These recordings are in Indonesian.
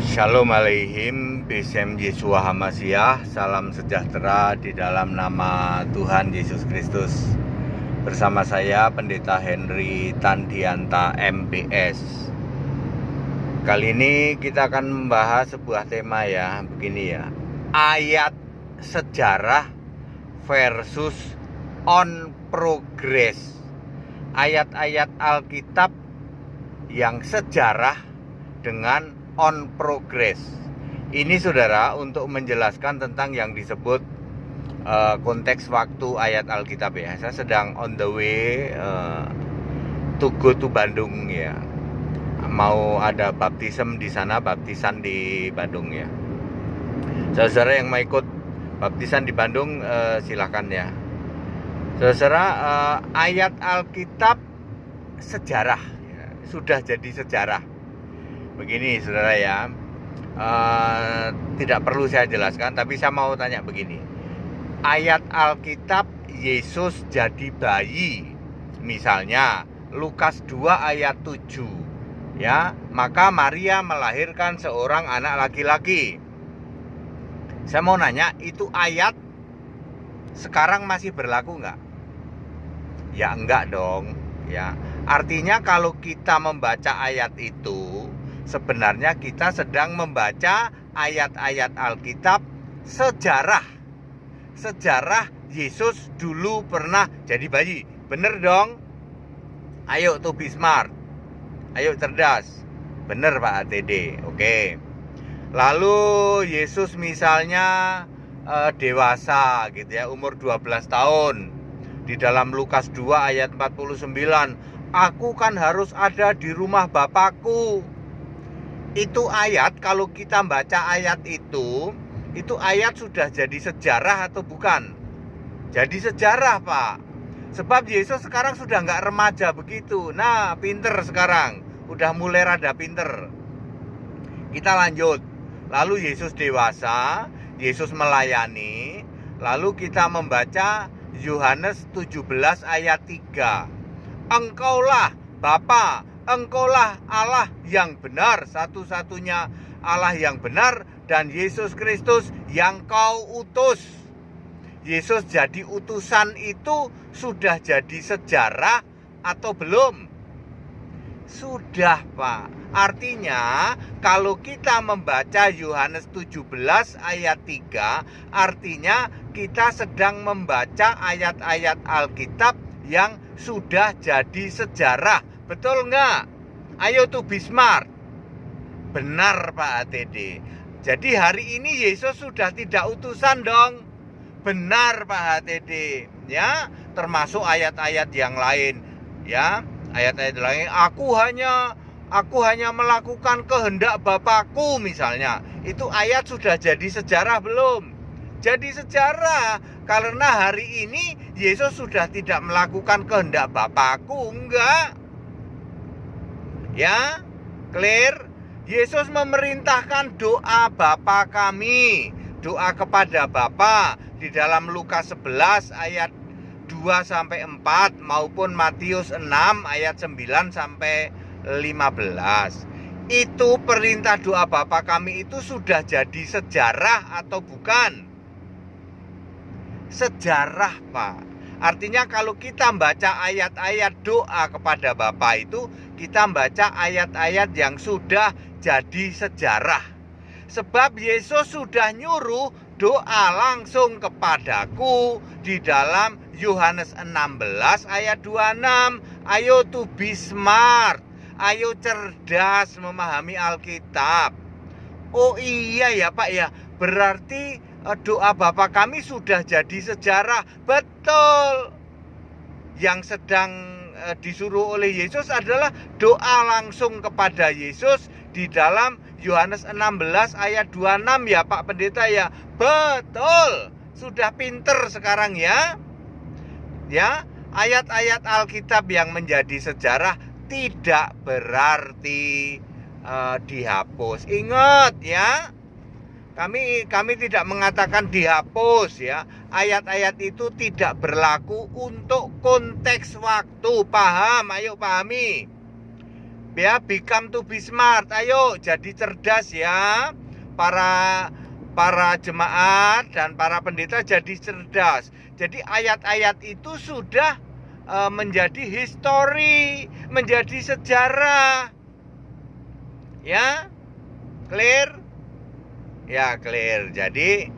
Shalom Aleihim, Bisem Yeshua Hamasiah, salam sejahtera di dalam nama Tuhan Yesus Kristus. Bersama saya Pendeta Henry Tandianta MBS. Kali ini kita akan membahas sebuah tema ya, begini ya. Ayat sejarah versus on progress. Ayat-ayat Alkitab yang sejarah dengan on progress. Ini saudara untuk menjelaskan tentang yang disebut konteks waktu ayat Alkitab ya. Saya sedang on the way to go to Bandung ya. Mau ada baptism di sana, baptisan di Bandung ya. Saudara yang mau ikut baptisan di Bandung silakan ya. Saudara, ayat Alkitab sejarah ya, sudah jadi sejarah. Begini saudara ya, tidak perlu saya jelaskan, tapi saya mau tanya begini. Ayat Alkitab Yesus jadi bayi, misalnya Lukas 2 ayat 7 ya, maka Maria melahirkan seorang anak laki-laki. Saya mau nanya, itu ayat sekarang masih berlaku enggak? Ya enggak dong ya. Artinya kalau kita membaca ayat itu, sebenarnya kita sedang membaca ayat-ayat Alkitab sejarah. Sejarah Yesus dulu pernah jadi bayi. Bener dong? Ayo to be smart. Ayo cerdas. Bener Pak ATD. Oke. Lalu Yesus misalnya dewasa gitu ya, umur 12 tahun. Di dalam Lukas 2 ayat 49, aku kan harus ada di rumah Bapakku. Itu ayat, kalau kita baca ayat itu ayat sudah jadi sejarah atau bukan? Jadi sejarah Pak. Sebab Yesus sekarang sudah nggak remaja begitu. Nah, pinter sekarang. Udah mulai rada pinter. Kita lanjut. Lalu Yesus dewasa, Yesus melayani. Lalu kita membaca Yohanes 17 ayat 3. Engkaulah Bapa, Engkaulah Allah yang benar, satu-satunya Allah yang benar, dan Yesus Kristus yang kau utus. Yesus jadi utusan itu sudah jadi sejarah atau belum? Sudah Pak. Artinya kalau kita membaca Yohanes 17 ayat 3, artinya kita sedang membaca ayat-ayat Alkitab yang sudah jadi sejarah. Betul nggak? Ayo to be smart. Benar Pak ATD. Jadi hari ini Yesus sudah tidak utusan dong. Benar Pak ATD. Ya, termasuk ayat-ayat yang lain. Ya, ayat-ayat lain. Aku hanya melakukan kehendak Bapakku misalnya. Itu ayat sudah jadi sejarah belum? Jadi sejarah. Karena hari ini Yesus sudah tidak melakukan kehendak Bapakku. Enggak. Ya, clear? Yesus memerintahkan doa Bapa kami, doa kepada Bapa di dalam Lukas 11 ayat 2 sampai 4 maupun Matius 6 ayat 9 sampai 15. Itu perintah doa Bapa kami itu sudah jadi sejarah atau bukan? Sejarah Pak. Artinya kalau kita membaca ayat-ayat doa kepada Bapa itu, kita membaca ayat-ayat yang sudah jadi sejarah. Sebab Yesus sudah nyuruh doa langsung kepadaku di dalam Yohanes 16 ayat 26. Ayo to be smart. Ayo cerdas memahami Alkitab. Oh iya ya Pak ya. Berarti doa Bapa kami sudah jadi sejarah. Betul. Yang sedang disuruh oleh Yesus adalah doa langsung kepada Yesus di dalam Yohanes 16 ayat 26 ya Pak Pendeta ya. Betul. Sudah pinter sekarang ya. Ya, ayat-ayat Alkitab yang menjadi sejarah tidak berarti dihapus. Ingat ya. Kami tidak mengatakan dihapus ya. Ayat-ayat itu tidak berlaku untuk konteks waktu. Paham? Ayo pahami. Ya, become to be smart. Ayo jadi cerdas ya. Para jemaat dan para pendeta jadi cerdas. Jadi ayat-ayat itu sudah menjadi histori, menjadi sejarah. Ya, clear? Ya, clear. Jadi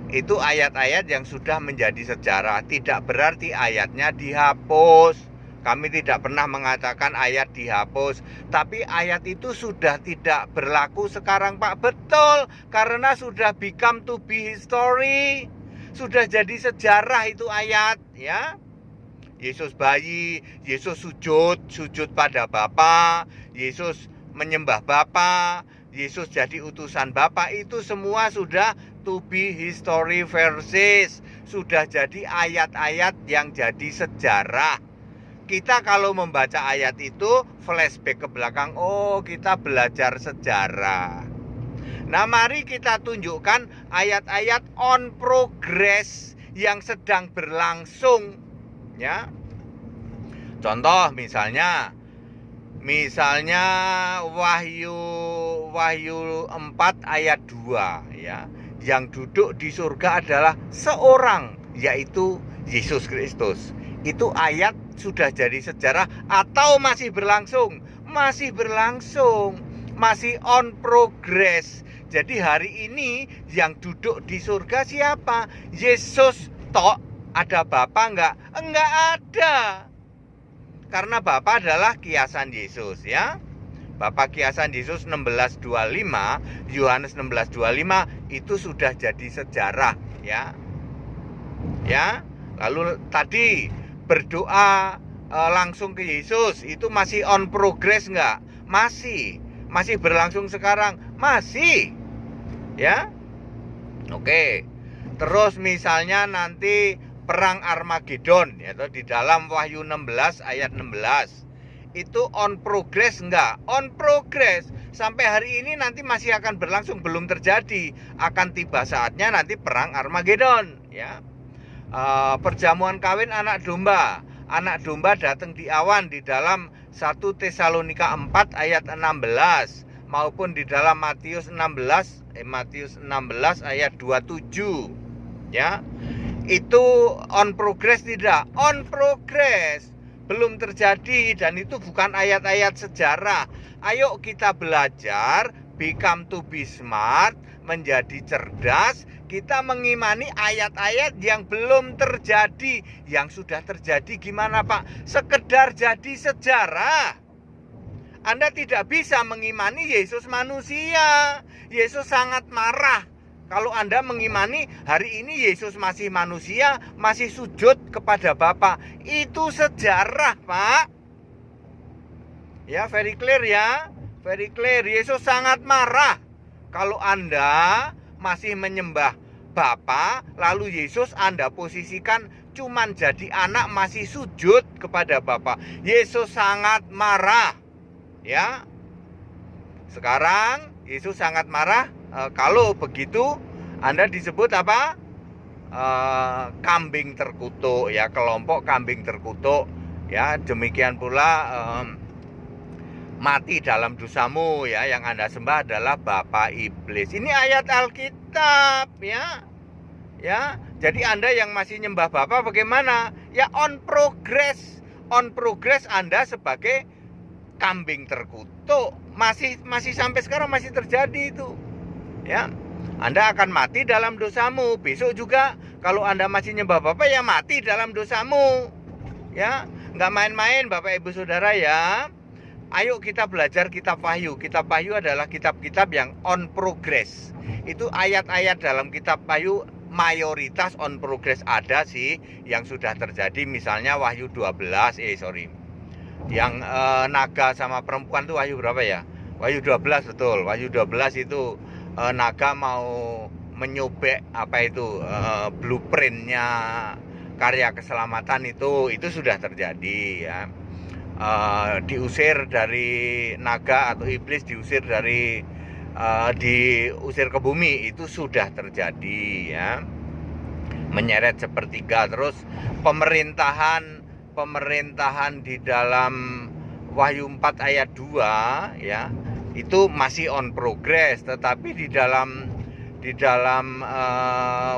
itu ayat-ayat yang sudah menjadi sejarah. Tidak berarti ayatnya dihapus. Kami tidak pernah mengatakan ayat dihapus, tapi ayat itu sudah tidak berlaku sekarang, Pak. Betul, karena sudah become to be history. Sudah jadi sejarah itu ayat, ya. Yesus bayi, Yesus sujud pada Bapa, Yesus menyembah Bapa, Yesus jadi utusan Bapa, itu semua sudah to be history verses. Sudah jadi ayat-ayat yang jadi sejarah. Kita kalau membaca ayat itu flashback ke belakang, oh kita belajar sejarah. Nah, mari kita tunjukkan ayat-ayat on progress yang sedang berlangsung, ya. Contoh misalnya Wahyu 4 ayat 2, ya. Yang duduk di surga adalah seorang, yaitu Yesus Kristus. Itu ayat sudah jadi sejarah atau masih berlangsung? Masih berlangsung, masih on progress. Jadi hari ini yang duduk di surga siapa? Yesus tok. Ada Bapa enggak? Enggak ada. Karena Bapa adalah kiasan Yesus, ya. Bapa kiasan Yesus 16:25, Yohanes 16:25 itu sudah jadi sejarah, ya. Ya. Lalu tadi berdoa langsung ke Yesus itu masih on progress enggak? Masih berlangsung sekarang? Masih, ya. Oke. Terus misalnya nanti perang Armageddon, yaitu di dalam Wahyu 16 ayat 16. Itu on progress enggak? On progress. Sampai hari ini nanti masih akan berlangsung, belum terjadi. Akan tiba saatnya nanti perang Armageddon, ya. Perjamuan kawin anak domba. Anak domba datang di awan di dalam 1 Tesalonika 4 ayat 16 maupun di dalam Matius 16 ayat 27, ya. Itu on progress tidak? On progress. Belum terjadi dan itu bukan ayat-ayat sejarah. Ayo kita belajar become to be smart, menjadi cerdas. Kita mengimani ayat-ayat yang belum terjadi. Yang sudah terjadi gimana, Pak? Sekedar jadi sejarah. Anda tidak bisa mengimani Yesus manusia. Yesus sangat marah kalau Anda mengimani hari ini Yesus masih manusia, masih sujud kepada Bapa. Itu sejarah, Pak. Ya, very clear ya. Very clear. Yesus sangat marah kalau Anda masih menyembah Bapa, lalu Yesus Anda posisikan cuman jadi anak masih sujud kepada Bapa. Yesus sangat marah, ya. Sekarang Yesus sangat marah. Kalau begitu Anda disebut apa? Kambing terkutuk, ya, kelompok kambing terkutuk, ya. Demikian pula mati dalam dosamu, ya. Yang Anda sembah adalah bapa iblis. Ini ayat Alkitab, ya. Ya, jadi Anda yang masih nyembah Bapa bagaimana? Ya on progress. On progress Anda sebagai kambing terkutuk. Masih sampai sekarang masih terjadi itu. Ya. Anda akan mati dalam dosamu. Besok juga kalau Anda masih nyembah Bapa ya mati dalam dosamu. Ya, nggak main-main Bapak Ibu Saudara, ya. Ayo kita belajar kitab Wahyu. Kitab Wahyu adalah kitab-kitab yang on progress. Itu ayat-ayat dalam kitab Wahyu mayoritas on progress, ada sih yang sudah terjadi. Misalnya Wahyu 12, yang naga sama perempuan itu Wahyu berapa ya? Wahyu 12, betul. Wahyu 12 itu naga mau menyobek apa itu blueprintnya karya keselamatan, itu sudah terjadi, ya. Diusir dari naga atau iblis, diusir ke bumi, itu sudah terjadi, ya. Menyeret sepertiga. Terus pemerintahan di dalam Wahyu 4 ayat 2 ya, itu masih on progress, tetapi di dalam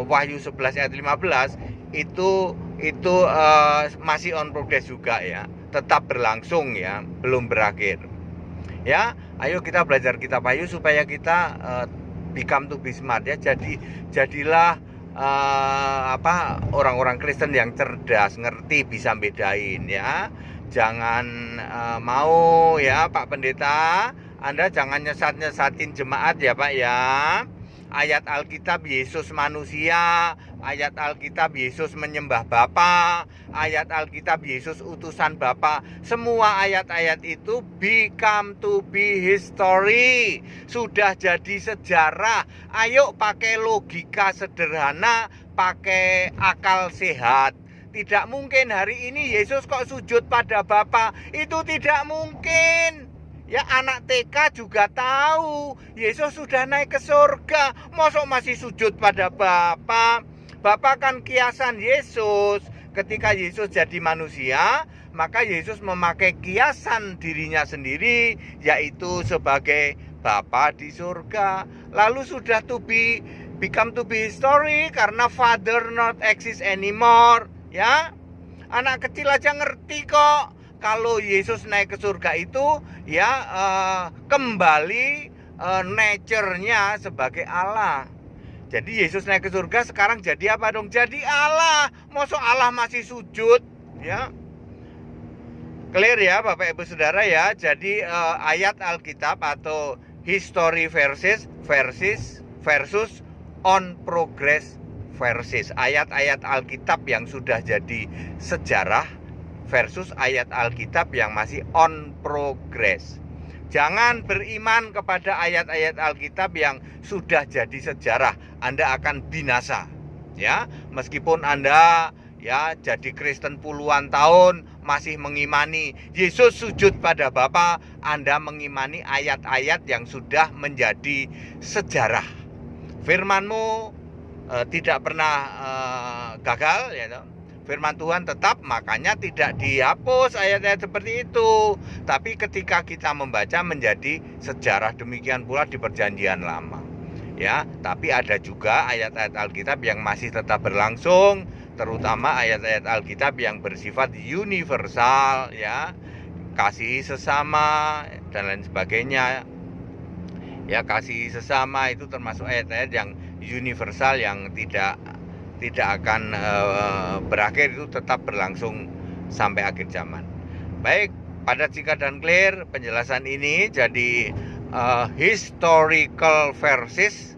Wahyu 11 ayat 15 itu masih on progress juga ya, tetap berlangsung ya, belum berakhir. Ya, ayo kita belajar kitab Wahyu supaya kita become to be smart ya. Jadilah orang-orang Kristen yang cerdas, ngerti, bisa bedain ya. Jangan mau ya Pak Pendeta, Anda jangan nyesat-nyesatin jemaat ya Pak ya. Ayat Alkitab Yesus manusia, ayat Alkitab Yesus menyembah Bapa, ayat Alkitab Yesus utusan Bapa. Semua ayat-ayat itu become to be history, sudah jadi sejarah. Ayo pakai logika sederhana, pakai akal sehat. Tidak mungkin hari ini Yesus kok sujud pada Bapa, itu tidak mungkin. Ya, anak TK juga tahu Yesus sudah naik ke surga, mosok masih sujud pada Bapa. Bapa kan kiasan Yesus. Ketika Yesus jadi manusia, maka Yesus memakai kiasan dirinya sendiri, yaitu sebagai Bapa di surga. Lalu sudah become to be history karena Father not exist anymore. Ya, anak kecil aja ngerti kok. Kalau Yesus naik ke surga itu ya kembali nature-nya sebagai Allah. Jadi Yesus naik ke surga sekarang jadi apa dong? Jadi Allah. Masa Allah masih sujud ya? Clear ya Bapak Ibu Saudara ya. Jadi ayat Alkitab atau history versus on progress versus ayat-ayat Alkitab yang sudah jadi sejarah versus ayat Alkitab yang masih on progress. Jangan beriman kepada ayat-ayat Alkitab yang sudah jadi sejarah. Anda akan binasa. Ya, meskipun Anda ya jadi Kristen puluhan tahun masih mengimani Yesus sujud pada Bapa, Anda mengimani ayat-ayat yang sudah menjadi sejarah. Firman-Mu tidak pernah gagal ya. Firman Tuhan tetap, makanya tidak dihapus ayat-ayat seperti itu. Tapi ketika kita membaca menjadi sejarah, demikian pula di Perjanjian Lama. Ya, tapi ada juga ayat-ayat Alkitab yang masih tetap berlangsung, terutama ayat-ayat Alkitab yang bersifat universal ya, kasih sesama dan lain sebagainya. Ya, kasih sesama itu termasuk ayat-ayat yang universal yang tidak akan berakhir, itu tetap berlangsung sampai akhir zaman. Baik, padat, singkat dan clear penjelasan ini. Jadi historical versus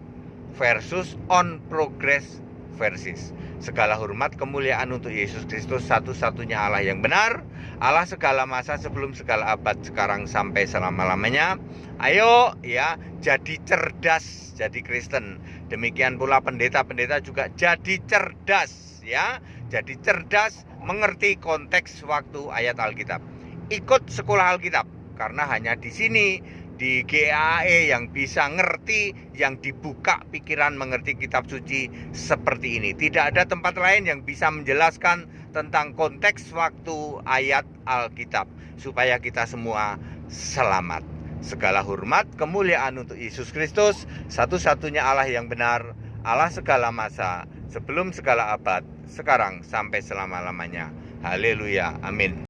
on progress versus. Segala hormat kemuliaan untuk Yesus Kristus, satu-satunya Allah yang benar, Allah segala masa, sebelum segala abad, sekarang sampai selama-lamanya. Ayo ya, jadi cerdas, jadi Kristen. Demikian pula pendeta-pendeta juga jadi cerdas ya. Jadi cerdas, mengerti konteks waktu ayat Alkitab. Ikut sekolah Alkitab, karena hanya di sini di GAE yang bisa ngerti, yang dibuka pikiran mengerti kitab suci seperti ini. Tidak ada tempat lain yang bisa menjelaskan tentang konteks waktu ayat Alkitab supaya kita semua selamat. Segala hormat kemuliaan untuk Yesus Kristus, satu-satunya Allah yang benar, Allah segala masa, sebelum segala abad, sekarang sampai selama-lamanya. Haleluya, amin.